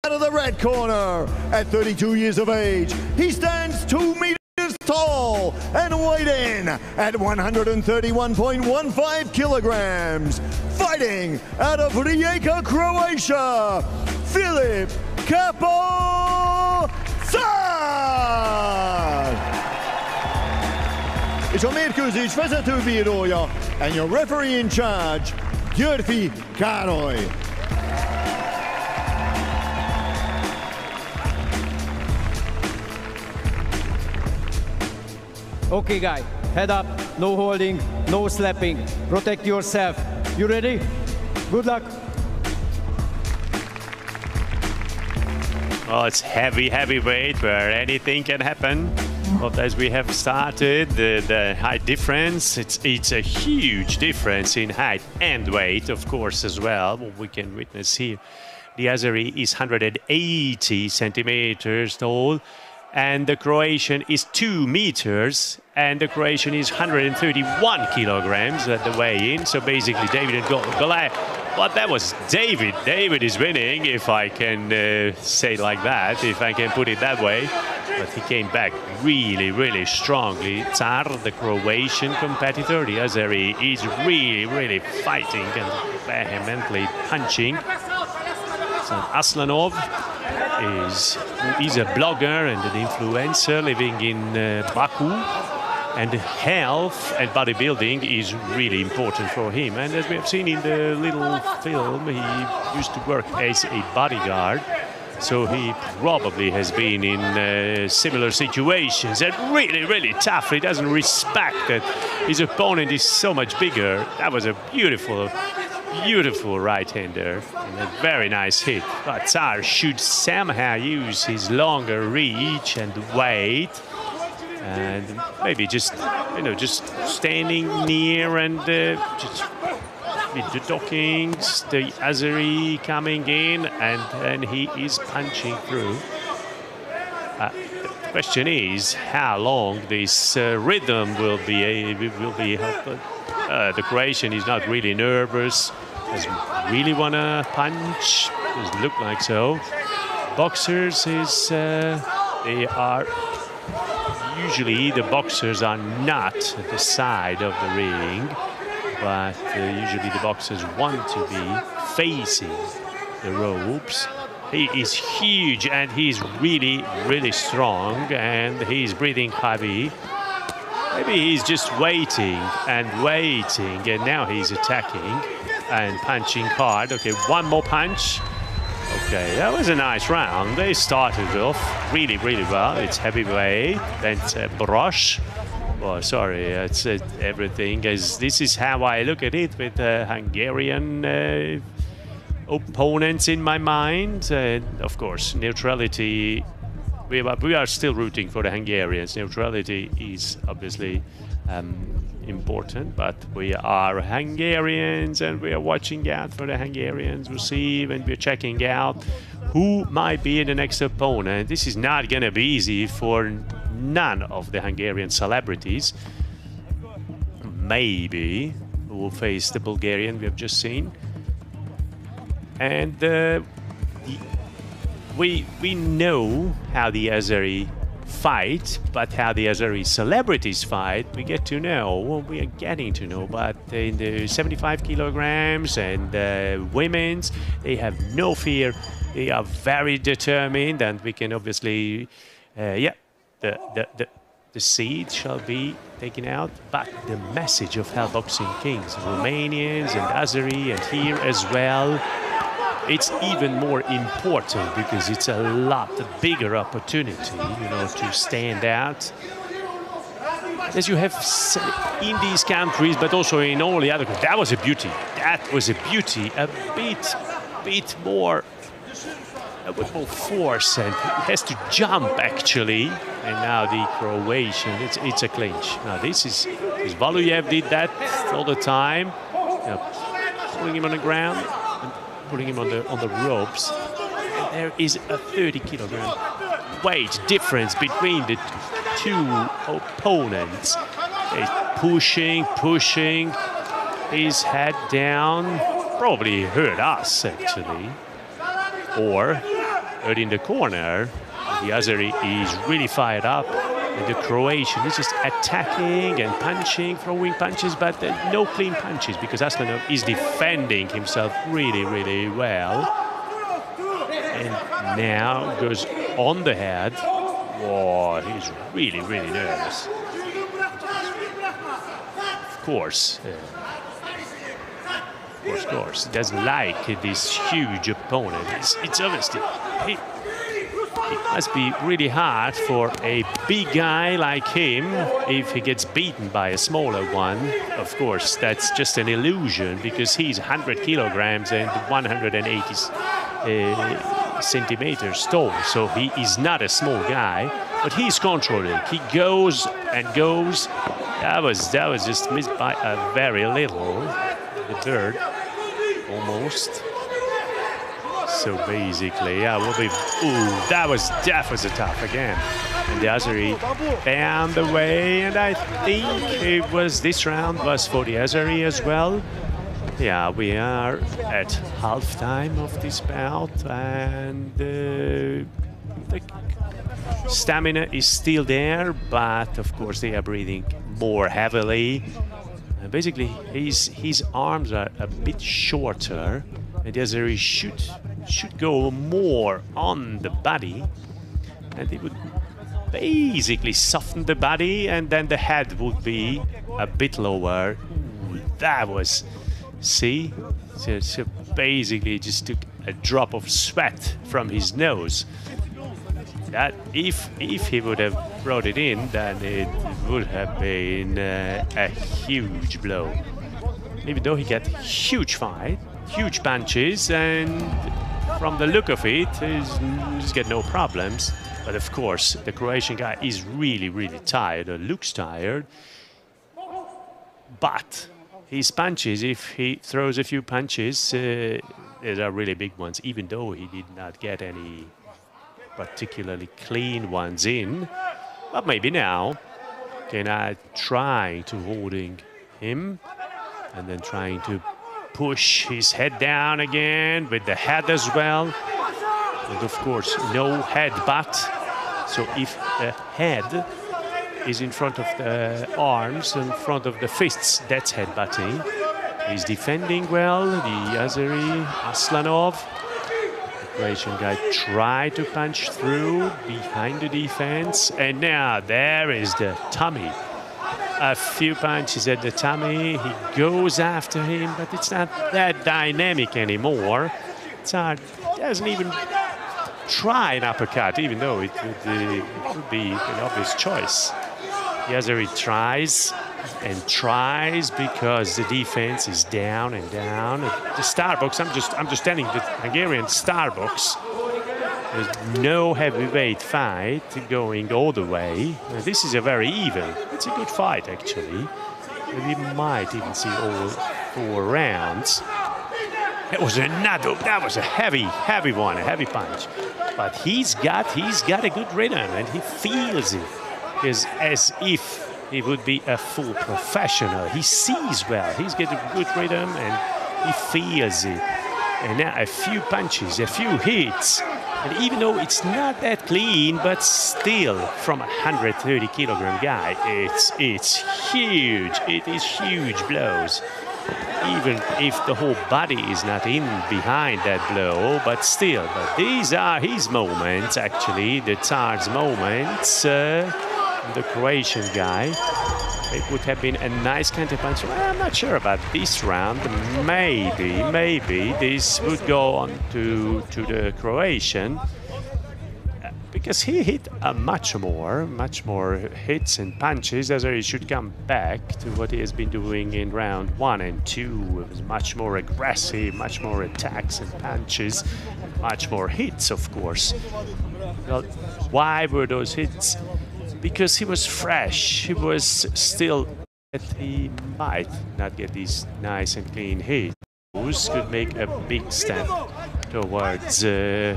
out of the red corner. At 32 years of age, he stands 2 meters tall and weighed in at 131.15 kilograms. Fighting out of Rijeka, Croatia, Filip és a mérkőzés vezetőbírója and your referee in charge, Györfi Károly. Okay, guy, head up, no holding, no slapping, protect yourself. You ready? Good luck. Well, it's heavy weight where anything can happen. But as we have started, the height difference, it's a huge difference in height and weight, of course, as well. What we can witness here, the Azeri is 180 centimeters tall, and the Croatian is 2 meters, and the Croatian is 131 kilograms at the weigh-in. So basically, David and Goliath. But that was David. David is winning, if I can say like that, if I can put it that way. But he came back really strongly. Tsar, the Croatian competitor, the Azeri, is really fighting and vehemently punching. So Aslanov is a blogger and an influencer living in Baku. And health and bodybuilding is really important for him. And as we have seen in the little film, he used to work as a bodyguard. So he probably has been in similar situations and really tough. He doesn't respect that his opponent is so much bigger. That was a beautiful right-hander and a very nice hit. But Tsar should somehow use his longer reach and weight. And maybe just standing near and just with the dockings, the Azeri coming in, and then he is punching through. The question is how long this rhythm will be. The Croatian is not really nervous, doesn't really want to punch. Doesn't look like so. Boxers they are. Usually the boxers are not at the side of the ring, but usually the boxers want to be facing the ropes. He is huge and he's really strong, and he's breathing heavy. Maybe he's just waiting, and now he's attacking and punching hard. Okay, one more punch. Okay, that was a nice round. They started off really well. It's heavyweight, then brush. Oh, sorry, it's everything. This is how I look at it with Hungarian opponents in my mind. Of course, neutrality. We are still rooting for the Hungarians. Neutrality is obviously important, but we are Hungarians and we are watching out for the Hungarians. We'll see, and we're checking out who might be the next opponent. This is not going to be easy for none of the Hungarian celebrities. Maybe we'll face the Bulgarian we have just seen. And we know how the Azeri fight, but how the Azeri celebrities fight, we get to know. Well, we are getting to know, but in the 75 kilograms and women's, they have no fear. They are very determined, and we can obviously, the seed shall be taken out, but the message of Hell Boxing Kings, Romanians and Azeri, and here as well, it's even more important because it's a lot bigger opportunity, to stand out. As you have in these countries, but also in all the other countries. That was a beauty. That was a beauty. A bit more, with more force, and it has to jump actually. And now the Croatian, it's a clinch. Now this is Valuyev did that all the time, pulling him on the ground. Putting him on the ropes. And there is a 30-kilogram weight difference between the two opponents. He's pushing his head down. Probably hurt us, actually. Or But in the corner, the Azeri is really fired up. And the Croatian is just attacking and punching, throwing punches, but no clean punches because Aslanov is defending himself really, really well. And now goes on the head. Whoa, he's really, really nervous. Of course. Of course. He doesn't like this huge opponent. It's obviously... It must be really hard for a big guy like him if he gets beaten by a smaller one. Of course, that's just an illusion because he's 100 kilograms and 180 centimeters tall. So he is not a small guy, but he's controlling. He goes and goes. That was just missed by a very little. The bird, almost. So basically, yeah, will be. Ooh, that was a tough again. And the Azeri found the way, and I think it was this round was for the Azeri as well. Yeah, we are at halftime of this bout, and the stamina is still there, but of course they are breathing more heavily. And basically, his arms are a bit shorter, and the Azeri should go more on the body, and it would basically soften the body, and then the head would be a bit lower. Ooh, that was, see, so basically just took a drop of sweat from his nose. That if he would have brought it in, then it would have been a huge blow. Even though he got huge fight, huge punches, and from the look of it, he's just got no problems. But of course, the Croatian guy is really, really tired, or looks tired. But his punches, if he throws a few punches, these are really big ones, even though he did not get any particularly clean ones in. But maybe now, can I try to holding him and then trying to push his head down again with the head as well. And of course, no headbutt. So if the head is in front of the arms, in front of the fists, that's headbutting. He's defending well, the Azeri, Aslanov. The Croatian guy tried to punch through behind the defense. And now there is the tummy. A few punches at the tummy, he goes after him, but it's not that dynamic anymore. Tsar doesn't even try an uppercut, even though it would be an obvious choice. The Azeri tries and tries because the defense is down and down. The Starbucks, I'm just telling the Hungarian Starbucks. There's no heavyweight fight going all the way. This is a very even. It's a good fight, actually. We might even see all 4 rounds. That was a heavy one, a heavy punch. But he's got a good rhythm, and he feels it. It's as if he would be a full professional. He sees well. He's got a good rhythm, and he feels it. And now a few punches, a few hits. And even though it's not that clean, but still, from a 130 kilogram guy, it's huge. It is huge blows. Even if the whole body is not in behind that blow, but still. But these are his moments, actually, the Tsar's moments. The Croatian guy. It would have been a nice counterpunch. Well, I'm not sure about this round. Maybe this would go on to the Croatian, because he hit much more hits and punches. As he should come back to what he has been doing in round 1 and 2. It was much more aggressive, much more attacks and punches, much more hits, of course. Well, why were those hits? Because he was fresh, he was still, he might not get these nice and clean hits. Could make a big step towards the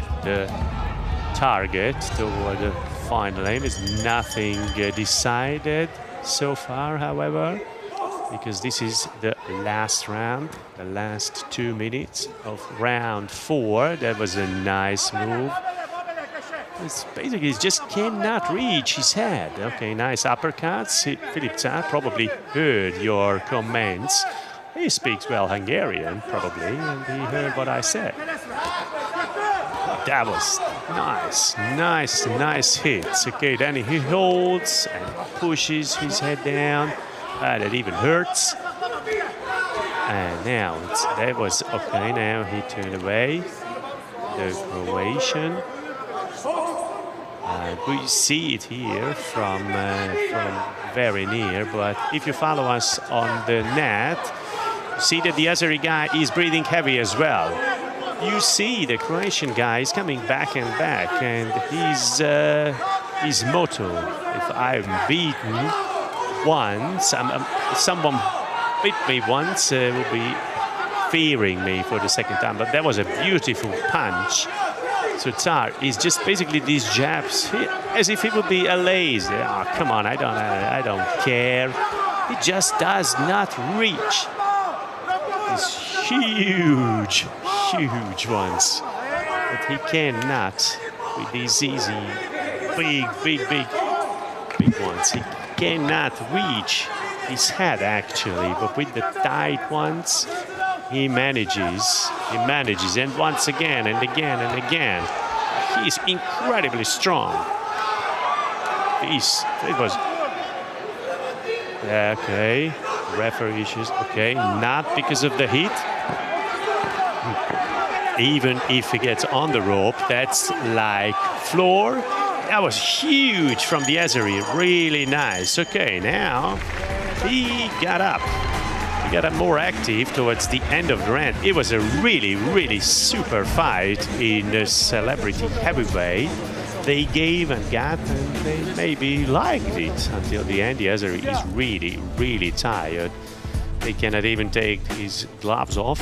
target, toward the final aim. Is nothing decided so far, however, because this is the last round, the last 2 minutes of round 4. That was a nice move. Basically, he just cannot reach his head. Okay, nice uppercuts. Filip probably heard your comments. He speaks well Hungarian, probably, and he heard what I said. That was nice hits. Okay, then he holds and pushes his head down. That even hurts. And now that was okay. Now he turned away. The Croatian. We see it here from very near. But if you follow us on the net, you see that the Azeri guy is breathing heavy as well. You see the Croatian guy is coming back and back, and his motto: if I'm beaten once, someone beat me once, will be fearing me for the second time. But that was a beautiful punch. So Tsar is just basically these jabs, as if it would be a laser. Oh, come on, I don't care. He just does not reach. These huge ones. But he cannot with these easy, big ones. He cannot reach his head actually, but with the tight ones, he manages. And once again and again and again, he's incredibly strong. It was okay. Referee issues. Okay, not because of the heat. Even if he gets on the rope, that's like floor. That was huge from the Azeri. Really nice. Okay, now he got up. He got up more active towards the end of the round. It was a really super fight in the celebrity heavyweight. They gave and got, and they maybe liked it until the end. The Azeri is really tired. He cannot even take his gloves off.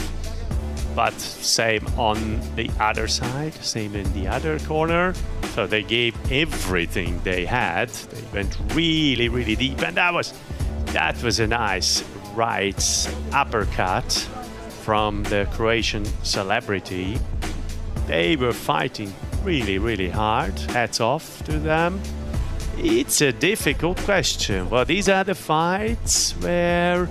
But same on the other side, same in the other corner. So they gave everything they had. They went really deep, and that was a nice right uppercut from the Croatian celebrity. They were fighting really hard. Hats off to them. It's a difficult question. Well, these are the fights where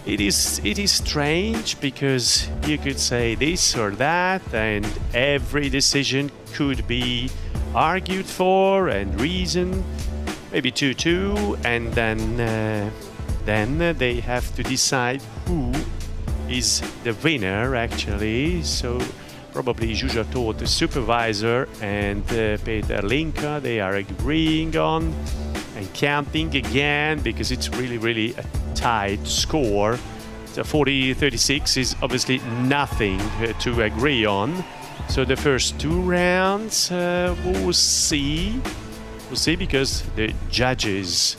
it is strange, because you could say this or that, and every decision could be argued for and reasoned, maybe 2-2, and then they have to decide who is the winner actually. So probably Zsuzsa told the supervisor and Peter Linka, they are agreeing on and counting again, because it's really a tight score. So 40-36 is obviously nothing to agree on. So the first two rounds, we'll see, because the judges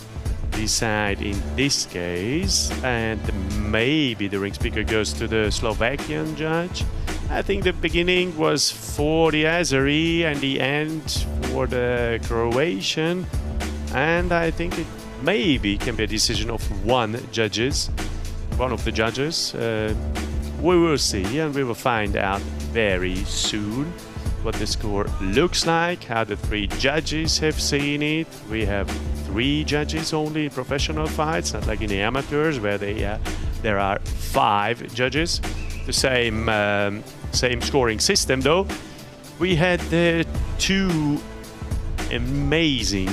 decide in this case, and maybe the ring speaker goes to the Slovakian judge. I think the beginning was for the Azeri and the end for the Croatian, and I think it maybe can be a decision of one of the judges. We will see, and we will find out very soon what the score looks like, how the three judges have seen it. We have 3 judges only in professional fights, not like in the amateurs where there are 5 judges. The same scoring system though. We had 2 amazing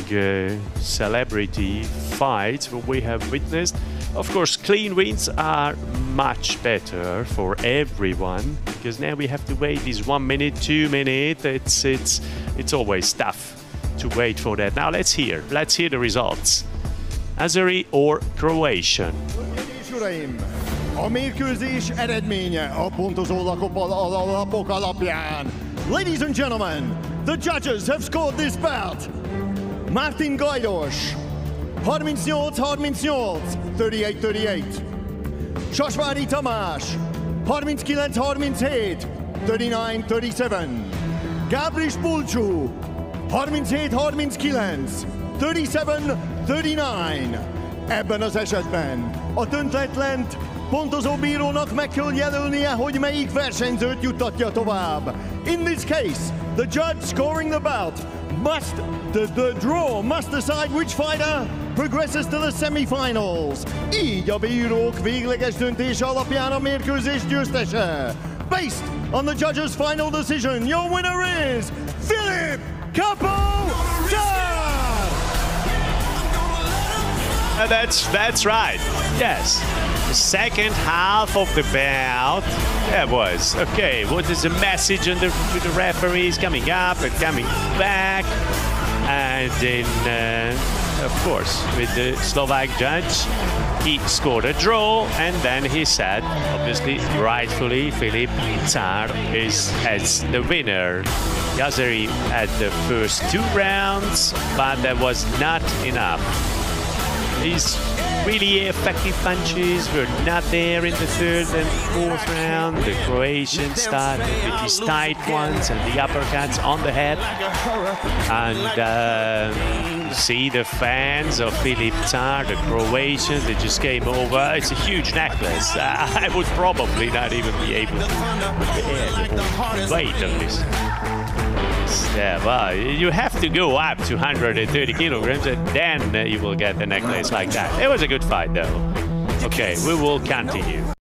celebrity fights what we have witnessed. Of course, clean wins are much better for everyone, because now we have to wait these 1 minute, 2 minutes. It's always tough to wait for that. Now let's hear the results. Azeri or Croatian? A mérkőzés eredménye a pontozó lapok alapján. Ladies and gentlemen, the judges have scored this bout. Martin Gajdos, 38-38, 38-38. Sasvári Tamás, 39-37, 39-37. Gábris Bulcsú, 37-39, 37-39. Ebben az esetben a döntetlent pontozóbírónak meg kell jelölnie, hogy melyik versenyzőt juttatja tovább. In this case, the judge scoring the bout the draw must decide which fighter progresses to the semi-finals. Így a bírók végleges döntése alapján a mérkőzés győztese. Based on the judge's final decision, your winner is Filip That's right. Yes. The second half of the bout. That was okay. What is the message with the referees coming up and coming back? And then, of course, with the Slovak judge, he scored a draw, and then he said, obviously, rightfully, Filip Czar is as the winner. Jazari had the first 2 rounds, but that was not enough. His really effective punches were not there in the 3rd and 4th round. The Croatian started with his tight ones and the uppercuts on the head. And see the fans of Filip Czar, the Croatians, they just came over. It's a huge necklace. I would probably not even be able to bear the whole weight of this. Yeah, well, you have to go up to 130 kilograms and then you will get a necklace like that. It was a good fight, though. Okay, we will continue.